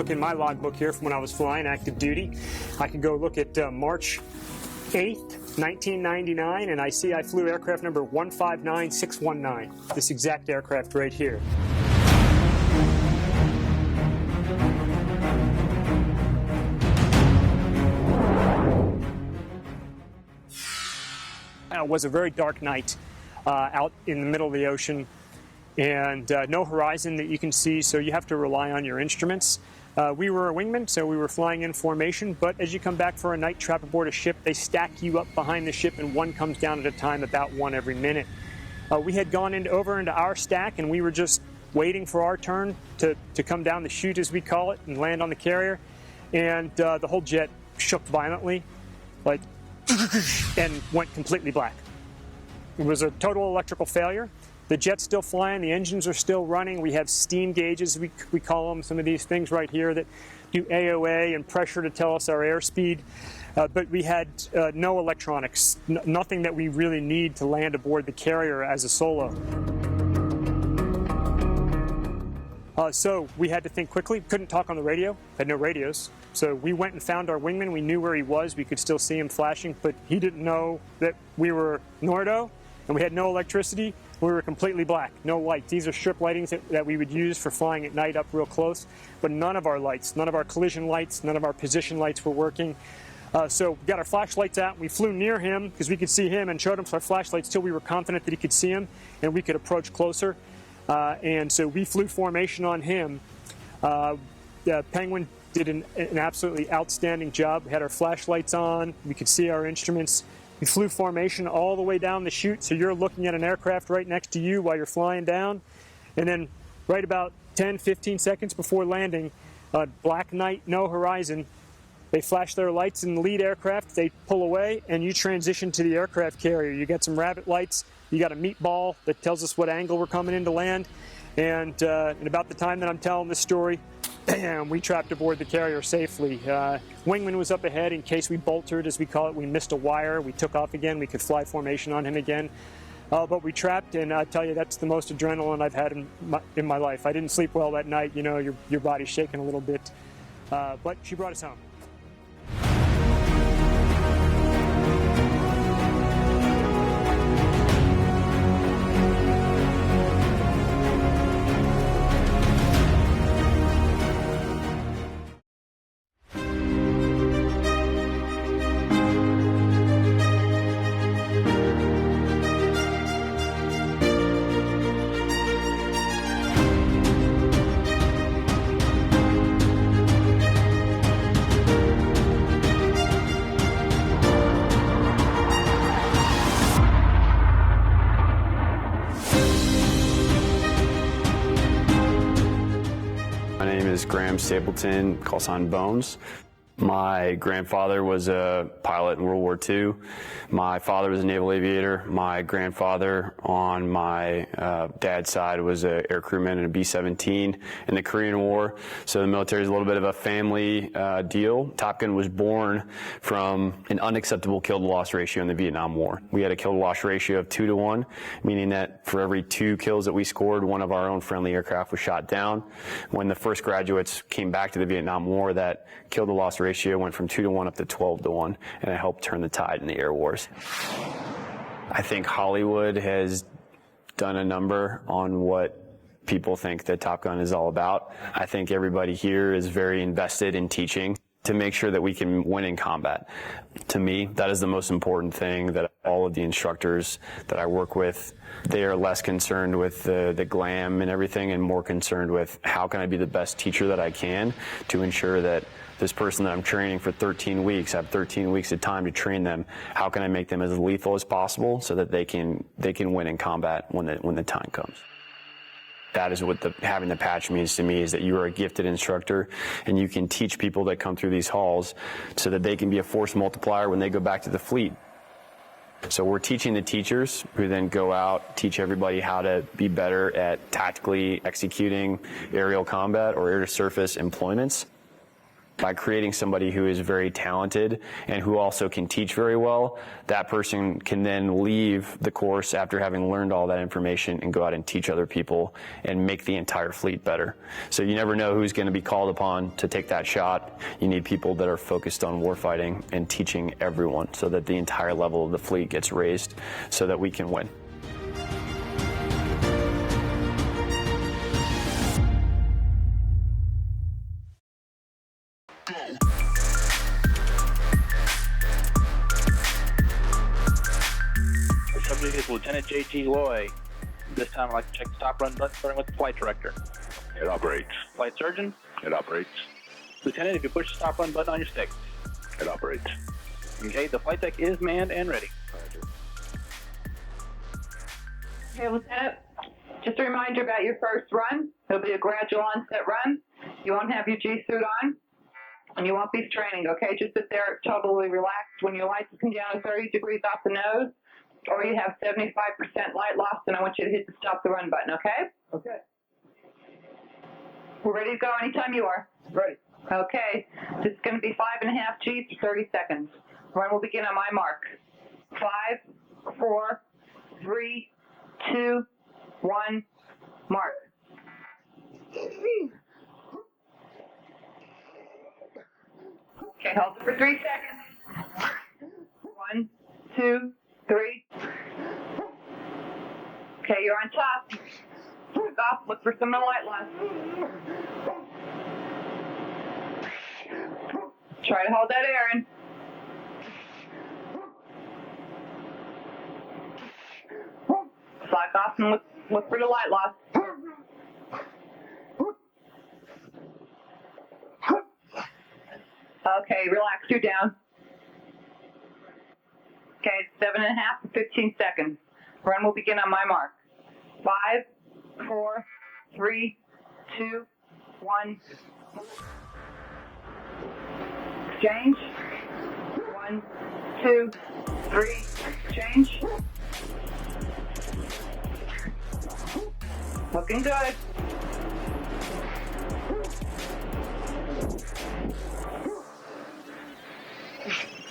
look in my logbook here from when I was flying active duty. I can go look at March 8th, 1999, and I see I flew aircraft number 159619, this exact aircraft right here. It was a very dark night out in the middle of the ocean, and no horizon that you can see, so you have to rely on your instruments. We were a wingman, so we were flying in formation, but as you come back for a night trap aboard a ship, they stack you up behind the ship, and one comes down at a time, about one every minute. We had gone over into our stack, and we were just waiting for our turn to come down the chute, as we call it, and land on the carrier, and the whole jet shook violently, like, and went completely black. It was a total electrical failure. The jet's still flying, the engines are still running. We have steam gauges, we call them, some of these things right here that do AOA and pressure to tell us our airspeed. But we had no electronics, nothing that we really need to land aboard the carrier as a solo. So we had to think quickly, couldn't talk on the radio, had no radios. So we went and found our wingman, we knew where he was, we could still see him flashing, but he didn't know that we were Nordo, and we had no electricity, we were completely black, no lights. These are strip lightings that we would use for flying at night up real close, but none of our lights, none of our collision lights, none of our position lights were working. So we got our flashlights out, we flew near him because we could see him and showed him our flashlights till we were confident that he could see him and we could approach closer. And so we flew formation on him. Penguin did an absolutely outstanding job. We had our flashlights on, we could see our instruments. We flew formation all the way down the chute, so you're looking at an aircraft right next to you while you're flying down. And then right about 10, 15 seconds before landing, black night, no horizon, they flash their lights in the lead aircraft, they pull away, and you transition to the aircraft carrier. You got some rabbit lights, you got a meatball that tells us what angle we're coming in to land, and about the time that I'm telling this story, we trapped aboard the carrier safely. Wingman was up ahead in case we boltered, as we call it. We missed a wire, we took off again, we could fly formation on him again. But we trapped, and I tell you, that's the most adrenaline I've had in my life. I didn't sleep well that night, you know, your body's shaking a little bit. But she brought us home. Stapleton, call sign Bones. My grandfather was a pilot in World War II. My father was a naval aviator. My grandfather on my dad's side was an air crewman in a B-17 in the Korean War. So the military is a little bit of a family deal. Top Gun was born from an unacceptable kill-to-loss ratio in the Vietnam War. We had a kill-to-loss ratio of 2-to-1, meaning that for every 2 kills that we scored, one of our own friendly aircraft was shot down. When the first graduates came back to the Vietnam War, that kill-to-loss ratio went from 2-to-1 up to 12-to-1, and it helped turn the tide in the air wars. I think Hollywood has done a number on what people think that Top Gun is all about. I think everybody here is very invested in teaching to make sure that we can win in combat. To me, that is the most important thing, that all of the instructors that I work with, they are less concerned with the glam and everything and more concerned with how can I be the best teacher that I can to ensure that this person that I'm training for 13 weeks, I have 13 weeks of time to train them. How can I make them as lethal as possible so that they can win in combat when the time comes? That is what having the patch means to me, is that you are a gifted instructor and you can teach people that come through these halls so that they can be a force multiplier when they go back to the fleet. So we're teaching the teachers who then go out, teach everybody how to be better at tactically executing aerial combat or air-to-surface employments. By creating somebody who is very talented and who also can teach very well, that person can then leave the course after having learned all that information and go out and teach other people and make the entire fleet better. So you never know who's going to be called upon to take that shot. You need people that are focused on warfighting and teaching everyone so that the entire level of the fleet gets raised so that we can win. Subject is Lieutenant J.T. Loy. This time I'd like to check the stop run button starting with the flight director. It operates. Flight surgeon. It operates. Lieutenant, if you push the stop run button on your stick. It operates. Okay, the flight deck is manned and ready. Okay, Lieutenant, just a reminder about your first run. It'll be a gradual onset run. You won't have your G-suit on, and you won't be straining, okay? Just sit there totally relaxed. When your lights come down to 30 degrees off the nose, or you have 75% light loss, and I want you to hit the stop the run button, okay? Okay. We're ready to go anytime you are. Ready. Okay, this is going to be 5.5 Gs for 30 seconds. Run will begin on my mark. 5, 4, 3, 2, 1, mark. Okay, hold it for 3 seconds. 1, 2, 3. Okay, you're on top. Look off, look for some light loss. Try to hold that air in. Slack off and look for the light loss. Okay, relax, you're down. Okay, it's 7.5 to 15 seconds. Run will begin on my mark. 5, 4, 3, 2, 1. Exchange. 1, 2, 3. Change. Looking good.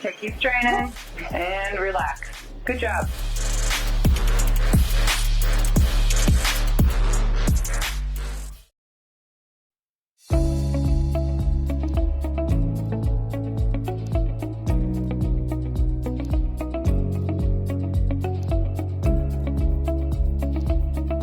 Okay, keep training and relax. Good job.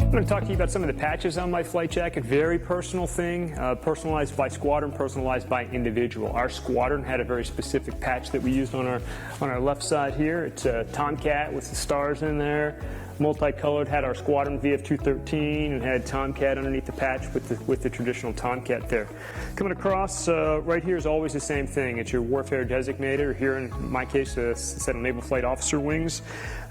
I'm going to talk to you about some of the patches on my flight jacket. Very personal thing, personalized by squadron, personalized by individual. Our squadron had a very specific patch that we used on our left side here. It's a Tomcat with the stars in there. Multicolored, had our squadron VF-213 and had Tomcat underneath the patch with the traditional Tomcat there. Coming across right here is always the same thing. It's your warfare designator. Here in my case, a set of Naval Flight Officer wings.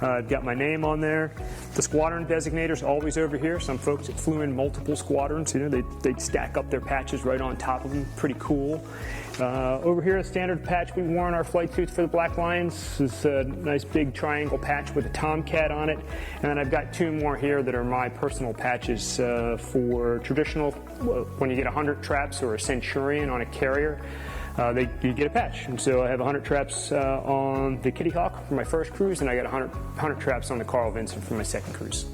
I've got my name on there. The squadron designator is always over here. Some folks that flew in multiple squadrons, you know, they'd stack up their patches right on top of them. Pretty cool. Over here, a standard patch we wore on our flight suits for the Black Lions is a nice big triangle patch with a Tomcat on it. And then I've got 2 more here that are my personal patches for traditional, when you get 100 traps or a Centurion on a carrier, you get a patch. And so I have 100 traps on the Kitty Hawk for my first cruise, and I got 100 traps on the Carl Vinson for my second cruise.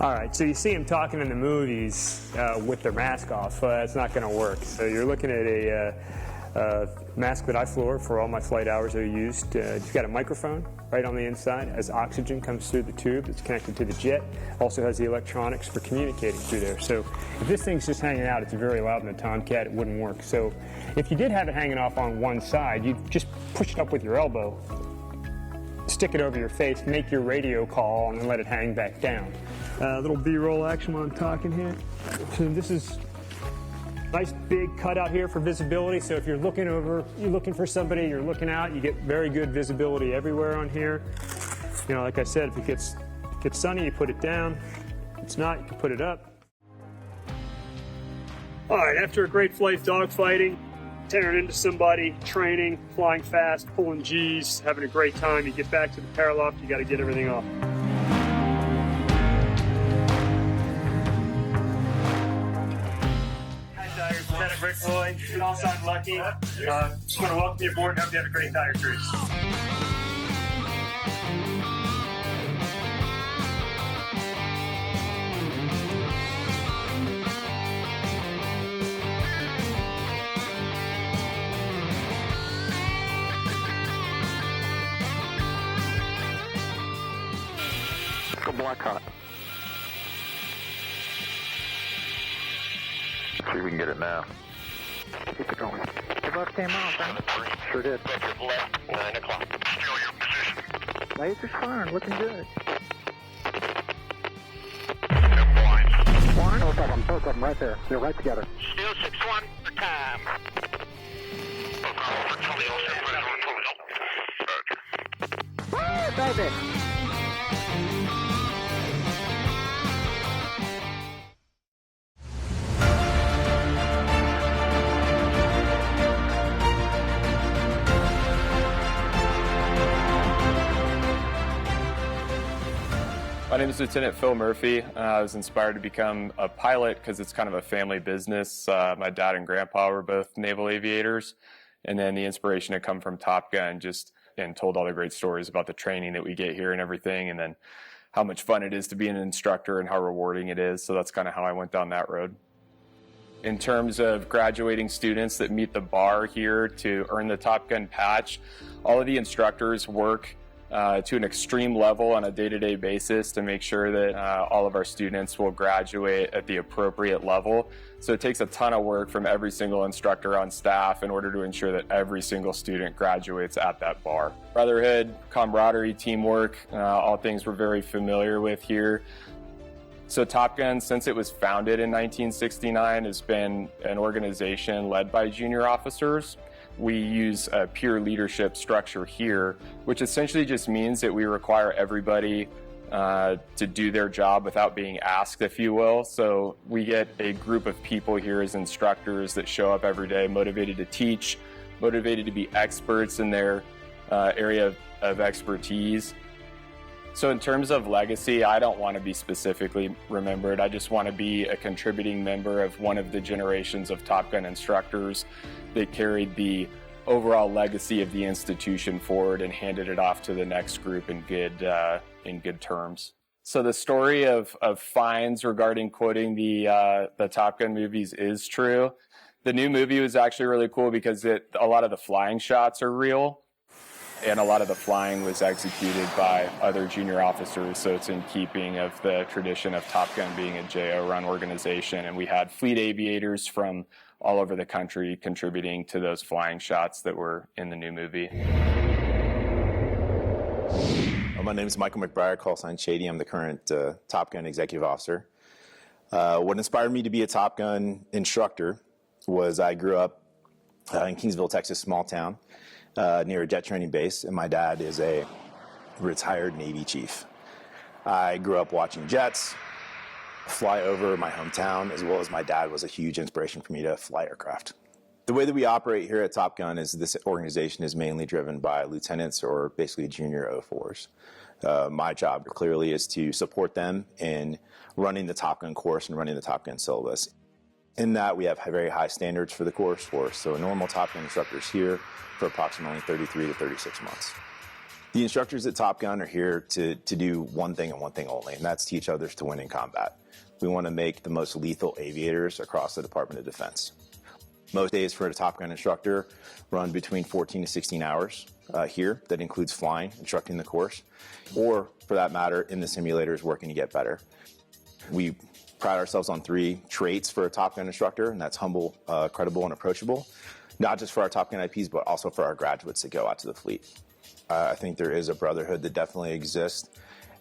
All right, so you see them talking in the movies with their mask off. It's not going to work. So you're looking at a mask that I flew for all my flight hours I used. It's got a microphone right on the inside as oxygen comes through the tube. It's connected to the jet. Also has the electronics for communicating through there. So if this thing's just hanging out, it's very loud in the Tomcat, it wouldn't work. So if you did have it hanging off on one side, you'd just push it up with your elbow, stick it over your face, make your radio call, and then let it hang back down. Little B-roll action while I'm talking here. So this is nice big cutout here for visibility. So if you're looking for somebody, you're looking out, you get very good visibility everywhere on here. You know, like I said, if it gets sunny, you put it down. If it's not, you can put it up. All right, after a great flight dogfighting, tearing into somebody, training, flying fast, pulling G's, having a great time, you get back to the paraloft, you got to get everything off. Lieutenant Rick Roy, call sign Lucky. Just want to welcome you aboard and hope you have a great tire cruise. Go black hot. See if we can get it now. Keep it going. The bus came off, huh? Sure did. Left, 9 o'clock. Still your position. Laser's firing, looking good. Blind. Both of them right there. They're right together. Still 6-1 for time. Woo, baby! My name is Lieutenant Phil Murphy. I was inspired to become a pilot because it's kind of a family business. My dad and grandpa were both naval aviators, and then the inspiration had come from Top Gun, and told all the great stories about the training that we get here and everything, and then how much fun it is to be an instructor and how rewarding it is. So that's kind of how I went down that road. In terms of graduating students that meet the bar here to earn the Top Gun patch, all of the instructors work to an extreme level on a day-to-day basis to make sure that all of our students will graduate at the appropriate level. So it takes a ton of work from every single instructor on staff in order to ensure that every single student graduates at that bar. Brotherhood, camaraderie, teamwork, all things we're very familiar with here. So Top Gun, since it was founded in 1969, has been an organization led by junior officers. We use a peer leadership structure here, which essentially just means that we require everybody to do their job without being asked, if you will. So we get a group of people here as instructors that show up every day motivated to teach, motivated to be experts in their area of expertise. So in terms of legacy, I don't want to be specifically remembered. I just want to be a contributing member of one of the generations of Top Gun instructors that carried the overall legacy of the institution forward and handed it off to the next group in good terms. So the story of fines regarding quoting the Top Gun movies is true. The new movie was actually really cool because a lot of the flying shots are real. And a lot of the flying was executed by other junior officers, so it's in keeping of the tradition of Top Gun being a JO-run organization. And we had fleet aviators from all over the country contributing to those flying shots that were in the new movie. My name is Michael McBride, call sign Shady. I'm the current Top Gun executive officer. What inspired me to be a Top Gun instructor was I grew up in Kingsville, Texas, small town. Near a jet training base, and my dad is a retired Navy chief. I grew up watching jets fly over my hometown, as well as my dad was a huge inspiration for me to fly aircraft. The way that we operate here at Top Gun is this organization is mainly driven by lieutenants or basically junior 04s. My job clearly is to support them in running the Top Gun course and running the Top Gun syllabus. In that, we have very high standards for the course for us. So a normal Top Gun instructor is here for approximately 33 to 36 months. The instructors at Top Gun are here to do one thing and one thing only, and that's teach others to win in combat. We want to make the most lethal aviators across the Department of Defense. Most days for a Top Gun instructor run between 14 to 16 hours here. That includes flying, instructing the course, or for that matter, in the simulators working to get better. We pride ourselves on 3 traits for a Top Gun instructor, and that's humble, credible, and approachable. Not just for our Top Gun IPs, but also for our graduates that go out to the fleet. I think there is a brotherhood that definitely exists,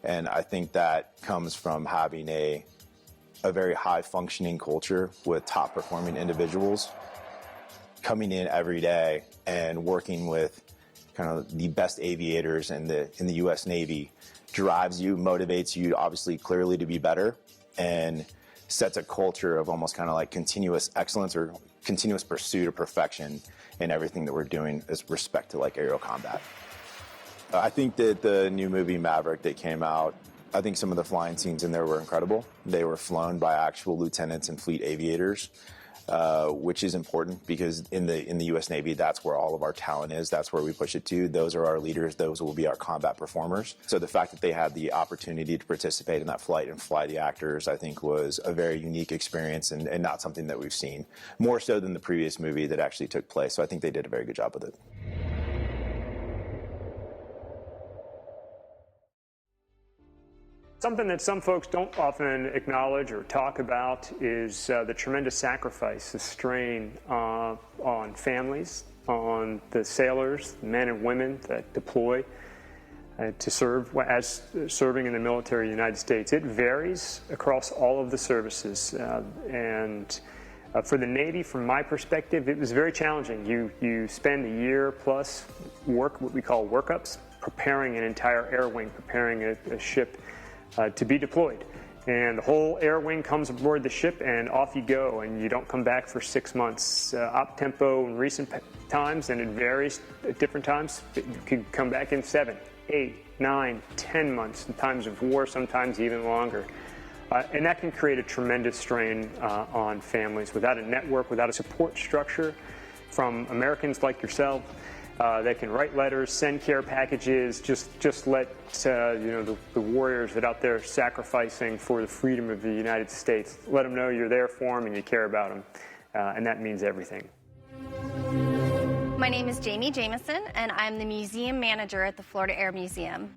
and I think that comes from having a very high-functioning culture with top-performing individuals coming in every day and working with kind of the best aviators in the U.S. Navy drives you, motivates you, obviously, clearly to be better, and sets a culture of almost kind of like continuous excellence or continuous pursuit of perfection in everything that we're doing with respect to like aerial combat. I think that the new movie Maverick that came out, I think some of the flying scenes in there were incredible. They were flown by actual lieutenants and fleet aviators. which is important because in the U.S. Navy, that's where all of our talent is. That's where we push it to. Those are our leaders. Those will be our combat performers. So the fact that they had the opportunity to participate in that flight and fly the actors, I think, was a very unique experience and not something that we've seen, more so than the previous movie that actually took place. So I think they did a very good job with it. Something that some folks don't often acknowledge or talk about is the tremendous sacrifice, the strain on families, on the sailors, men and women that deploy to serve as serving in the military of the United States. It varies across all of the services, and for the Navy, from my perspective, it was very challenging. You spend a year plus what we call workups, preparing an entire air wing, preparing a ship to be deployed. And the whole air wing comes aboard the ship and off you go, and you don't come back for 6 months. Op tempo in recent times, and it varies at different times, you could come back in 7, 8, 9, 10 months in times of war, sometimes even longer. And that can create a tremendous strain on families. Without a network, without a support structure from Americans like yourself, that can write letters, send care packages, just let the warriors that are out there sacrificing for the freedom of the United States, let them know you're there for them and you care about them, and that means everything. My name is Jamie Jameson, and I'm the museum manager at the Florida Air Museum.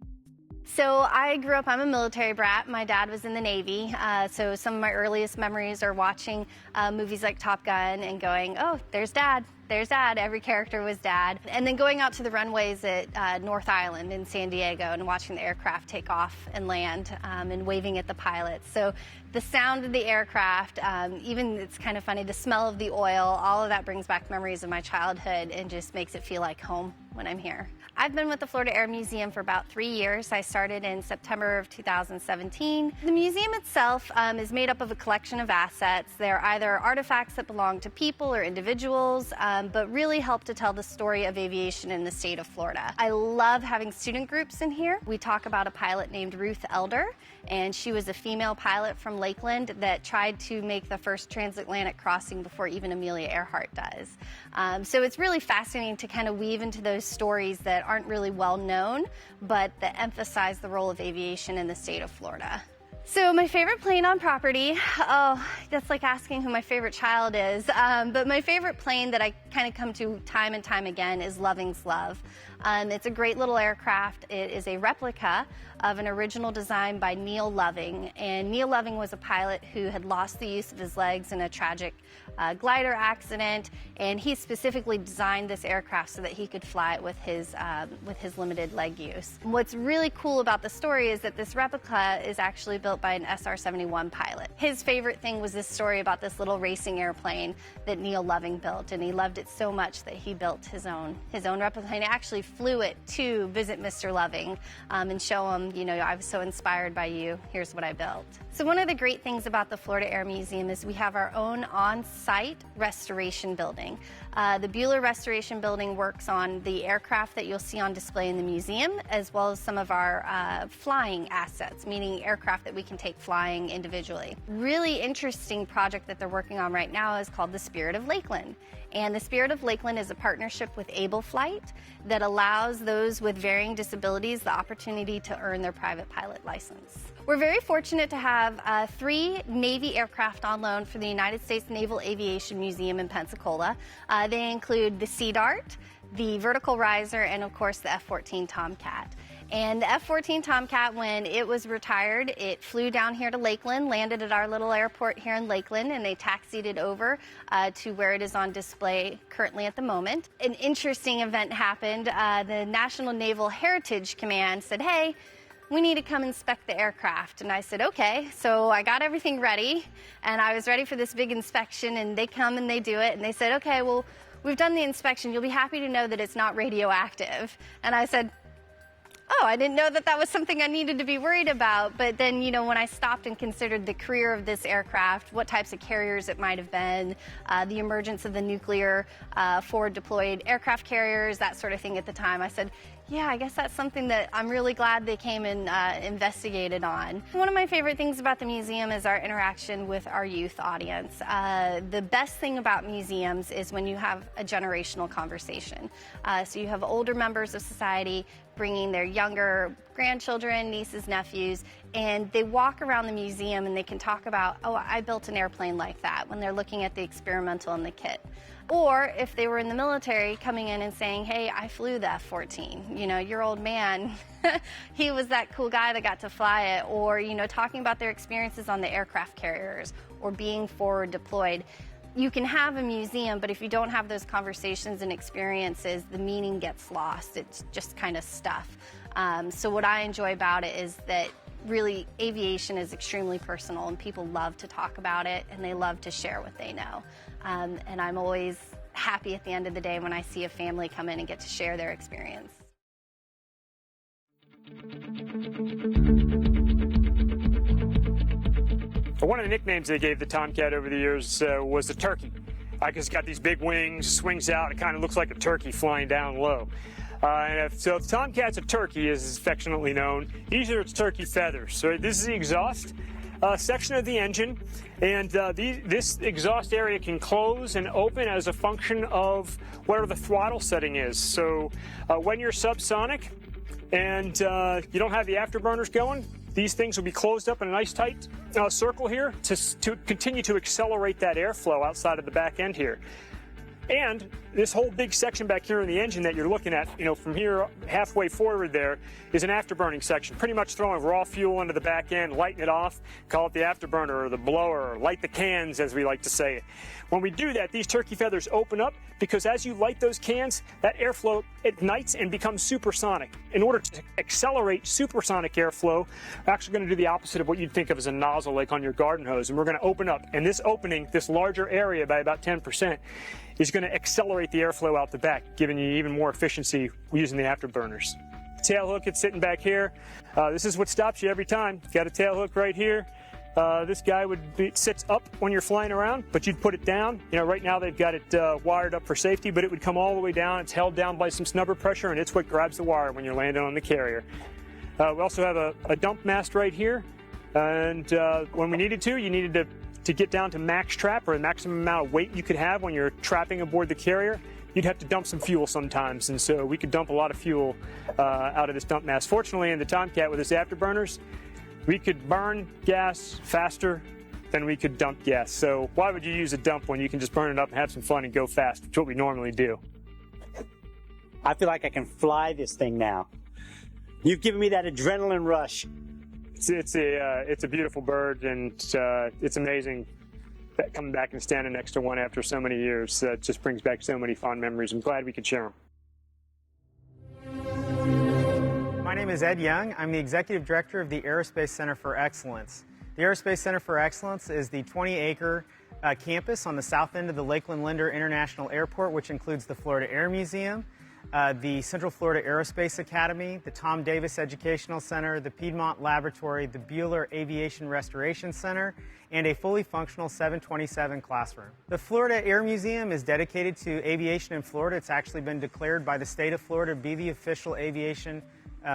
So I grew up, I'm a military brat. My dad was in the Navy, so some of my earliest memories are watching movies like Top Gun and going, oh, there's Dad. There's Dad. Every character was Dad. And then going out to the runways at North Island in San Diego and watching the aircraft take off and land and waving at the pilots. So the sound of the aircraft, even it's kind of funny, the smell of the oil, all of that brings back memories of my childhood and just makes it feel like home when I'm here. I've been with the Florida Air Museum for about 3 years. I started in September of 2017. The museum itself is made up of a collection of assets. They're either artifacts that belong to people or individuals, but really help to tell the story of aviation in the state of Florida. I love having student groups in here. We talk about a pilot named Ruth Elder, and she was a female pilot from Lakeland that tried to make the first transatlantic crossing before even Amelia Earhart does. So it's really fascinating to kind of weave into those stories that aren't really well known, but that emphasize the role of aviation in the state of Florida. So my favorite plane on property, oh, that's like asking who my favorite child is, but my favorite plane that I kind of come to time and time again is Loving's Love. It's a great little aircraft. It is a replica of an original design by Neil Loving, and Neil Loving was a pilot who had lost the use of his legs in a tragic glider accident, and he specifically designed this aircraft so that he could fly it with his limited leg use. What's really cool about the story is that this replica is actually built by an SR-71 pilot. His favorite thing was this story about this little racing airplane that Neil Loving built, and he loved it so much that he built his own replica. He actually flew it to visit Mr. Loving and show him, I was so inspired by you, here's what I built. So one of the great things about the Florida Air Museum is we have our own on-site restoration building. The Bueller Restoration Building works on the aircraft that you'll see on display in the museum, as well as some of our flying assets, meaning aircraft that we can take flying individually. Really interesting project that they're working on right now is called the Spirit of Lakeland. And the Spirit of Lakeland is a partnership with Able Flight that allows those with varying disabilities the opportunity to earn their private pilot license. We're very fortunate to have 3 Navy aircraft on loan for the United States Naval Aviation Museum in Pensacola. They include the Sea Dart, the Vertical Riser, and of course the F-14 Tomcat. And the F-14 Tomcat, when it was retired, it flew down here to Lakeland, landed at our little airport here in Lakeland, and they taxied it over to where it is on display currently at the moment. An interesting event happened. The National Naval Heritage Command said, hey, we need to come inspect the aircraft. And I said, okay. So I got everything ready, and I was ready for this big inspection, and they come and they do it, and they said, okay, well, we've done the inspection. You'll be happy to know that it's not radioactive. And I said, oh, I didn't know that that was something I needed to be worried about. But then, when I stopped and considered the career of this aircraft, what types of carriers it might have been, the emergence of the nuclear forward deployed aircraft carriers, that sort of thing at the time, I said, Yeah, I guess that's something that I'm really glad they came and investigated on. One of my favorite things about the museum is our interaction with our youth audience. The best thing about museums is when you have a generational conversation. So you have older members of society bringing their younger grandchildren, nieces, nephews, and they walk around the museum and they can talk about, oh, I built an airplane like that, when they're looking at the experimental and the kit. Or if they were in the military, coming in and saying, hey, I flew the F-14. You know, your old man, he was that cool guy that got to fly it. Or, you know, talking about their experiences on the aircraft carriers or being forward deployed. You can have a museum, but if you don't have those conversations and experiences, the meaning gets lost. It's just kind of stuff. So what I enjoy about it is that really aviation is extremely personal and people love to talk about it and they love to share what they know. And I'm always happy at the end of the day when I see a family come in and get to share their experience. One of the nicknames they gave the Tomcat over the years was the turkey. Because it's got these big wings, swings out, it kind of looks like a turkey flying down low. So if the Tomcat's a turkey, as is affectionately known, usually it's turkey feathers. So this is the exhaust section of the engine, and this exhaust area can close and open as a function of whatever the throttle setting is. So when you're subsonic and you don't have the afterburners going, these things will be closed up in a nice tight circle here to continue to accelerate that airflow outside of the back end here. And this whole big section back here in the engine that you're looking at, you know, from here halfway forward there is an afterburning section, pretty much throwing raw fuel into the back end, lighting it off, call it the afterburner or the blower, or light the cans as we like to say it. When we do that, these turkey feathers open up because as you light those cans, that airflow ignites and becomes supersonic. In order to accelerate supersonic airflow, we're actually going to do the opposite of what you'd think of as a nozzle like on your garden hose, and we're going to open up. And this opening, this larger area by about 10%, is going to accelerate the airflow out the back, giving you even more efficiency using the afterburners. Tail hook, it's sitting back here. This is what stops you every time. Got a tail hook right here. This guy sits up when you're flying around, but you'd put it down. You know, right now they've got it wired up for safety, but it would come all the way down. It's held down by some snubber pressure, and it's what grabs the wire when you're landing on the carrier. We also have a dump mast right here, and when we needed to, you needed to get down to max trap, or the maximum amount of weight you could have when you're trapping aboard the carrier, you'd have to dump some fuel sometimes, and so we could dump a lot of fuel out of this dump mast. Fortunately, in the Tomcat with its afterburners, we could burn gas faster than we could dump gas. So why would you use a dump when you can just burn it up and have some fun and go fast, which is what we normally do. I feel like I can fly this thing now. You've given me that adrenaline rush. It's a beautiful bird, and it's amazing that coming back and standing next to one after so many years. It just brings back so many fond memories. I'm glad we could share them. My name is Ed Young. I'm the Executive Director of the Aerospace Center for Excellence. The Aerospace Center for Excellence is the 20-acre campus on the south end of the Lakeland Linder International Airport, which includes the Florida Air Museum, the Central Florida Aerospace Academy, the Tom Davis Educational Center, the Piedmont Laboratory, the Bueller Aviation Restoration Center, and a fully functional 727 classroom. The Florida Air Museum is dedicated to aviation in Florida. It's actually been declared by the state of Florida to be the official aviation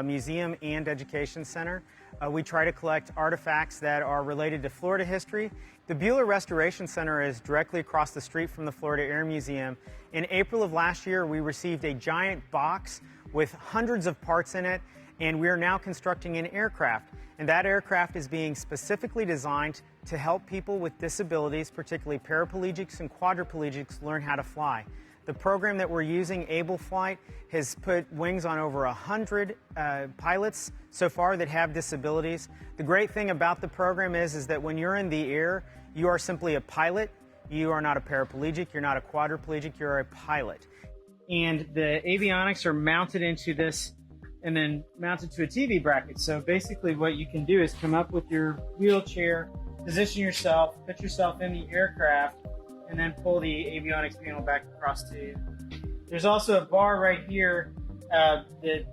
museum and education center. We try to collect artifacts that are related to Florida history. The Bueller Restoration Center is directly across the street from the Florida Air Museum. In April of last year, we received a giant box with hundreds of parts in it, and we are now constructing an aircraft. And that aircraft is being specifically designed to help people with disabilities, particularly paraplegics and quadriplegics, learn how to fly. The program that we're using, Able Flight, has put wings on over 100 pilots so far that have disabilities. The great thing about the program is that when you're in the air, you are simply a pilot. You are not a paraplegic, you're not a quadriplegic, you're a pilot. And the avionics are mounted into this and then mounted to a TV bracket. So basically what you can do is come up with your wheelchair, position yourself, put yourself in the aircraft, and then pull the avionics panel back across to you. There's also a bar right here that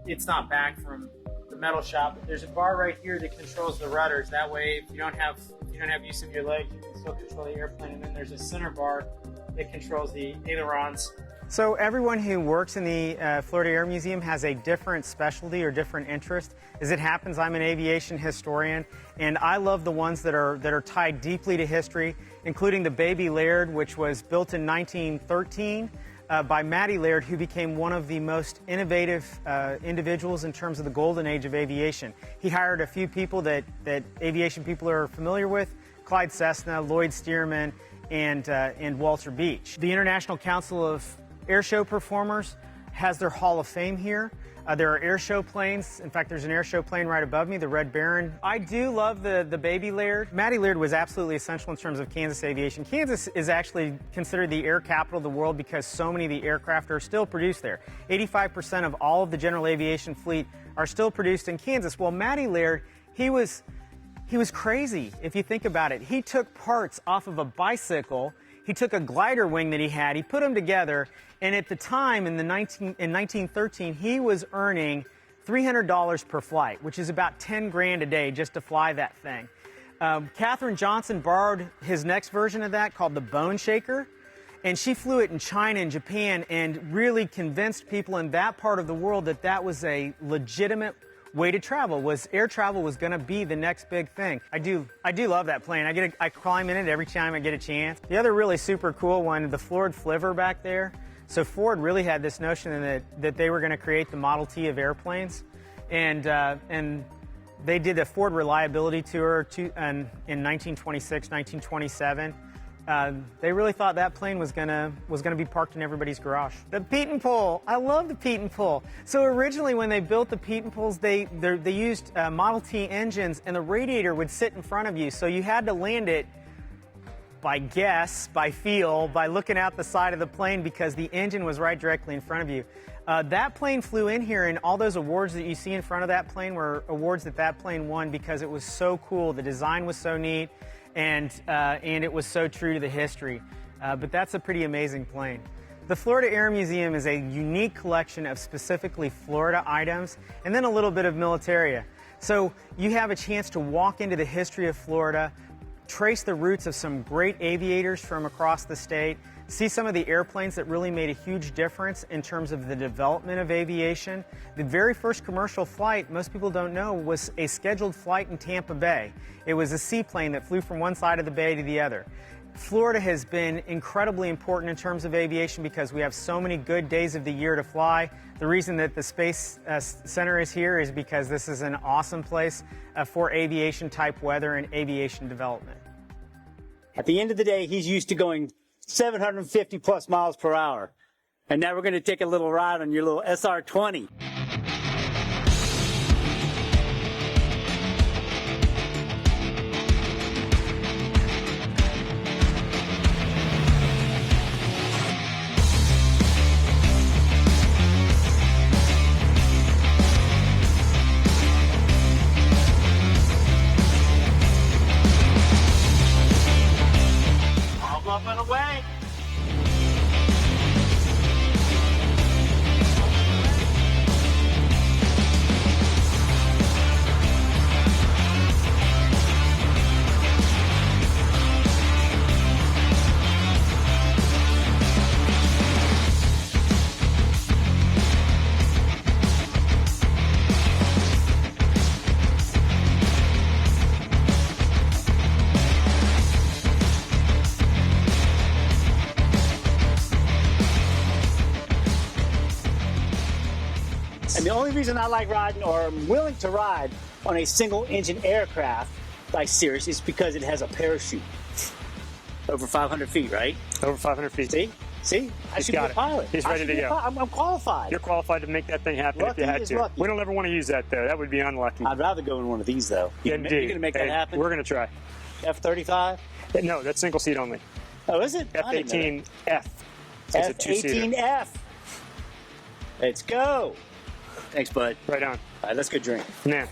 it's not back from the metal shop, but there's a bar right here that controls the rudders. That way, if you don't have use of your legs, you can still control the airplane. And then there's a center bar that controls the ailerons. So everyone who works in the Florida Air Museum has a different specialty or different interest. As it happens, I'm an aviation historian, and I love the ones that are tied deeply to history, including the Baby Laird, which was built in 1913 by Matty Laird, who became one of the most innovative individuals in terms of the golden age of aviation. He hired a few people that aviation people are familiar with: Clyde Cessna, Lloyd Stearman, and Walter Beach. The International Council of Airshow Performers has their Hall of Fame here. There are airshow planes. In fact, there's an airshow plane right above me, the Red Baron. I do love the Baby Laird. Matty Laird was absolutely essential in terms of Kansas aviation. Kansas is actually considered the air capital of the world because so many of the aircraft are still produced there. 85% of all of the general aviation fleet are still produced in Kansas. Well, Matty Laird, he was crazy if you think about it. He took parts off of a bicycle. He took a glider wing that he had, he put them together, and at the time, in 1913, he was earning $300 per flight, which is about 10 grand a day just to fly that thing. Katherine Johnson borrowed his next version of that, called the Bone Shaker, and she flew it in China and Japan and really convinced people in that part of the world that that was a legitimate way to travel. Air travel was going to be the next big thing. I do love that plane. I climb in it every time I get a chance. The other really super cool one, the Ford Flivver back there. So Ford really had this notion that they were going to create the Model T of airplanes, and they did a Ford reliability tour in 1926, 1927. They really thought that plane was gonna be parked in everybody's garage. The Pete and Pull, I love the Pete and Pull. So originally, when they built the Pete and Pulls, they used Model T engines, and the radiator would sit in front of you. So you had to land it by guess, by feel, by looking out the side of the plane because the engine was right directly in front of you. That plane flew in here, and all those awards that you see in front of that plane were awards that plane won because it was so cool. The design was so neat. And it was so true to the history. But that's a pretty amazing plane. The Florida Air Museum is a unique collection of specifically Florida items and then a little bit of militaria. So you have a chance to walk into the history of Florida, trace the roots of some great aviators from across the state, see some of the airplanes that really made a huge difference in terms of the development of aviation. The very first commercial flight, most people don't know, was a scheduled flight in Tampa Bay. It was a seaplane that flew from one side of the bay to the other. Florida has been incredibly important in terms of aviation because we have so many good days of the year to fly. The reason that the Space Center is here is because this is an awesome place for aviation type weather and aviation development. At the end of the day, he's used to going 750 plus miles per hour. And now we're going to take a little ride on your little SR-20. Up and away. And the only reason I like riding, or I'm willing to ride, on a single-engine aircraft like Cirrus is because it has a parachute. Over 500 feet, right? Over 500 feet. See? I should be a pilot. He's ready to go. I'm qualified. You're qualified to make that thing happen if you had to. Lucky. We don't ever want to use that, though. That would be unlucky. I'd rather go in one of these, though. You're going to make that happen? We're going to try. F-35? No, that's single seat only. Oh, is it? F-18F. F-18F. Let's go. Thanks, bud. Right on. All right, let's go drink. Yeah.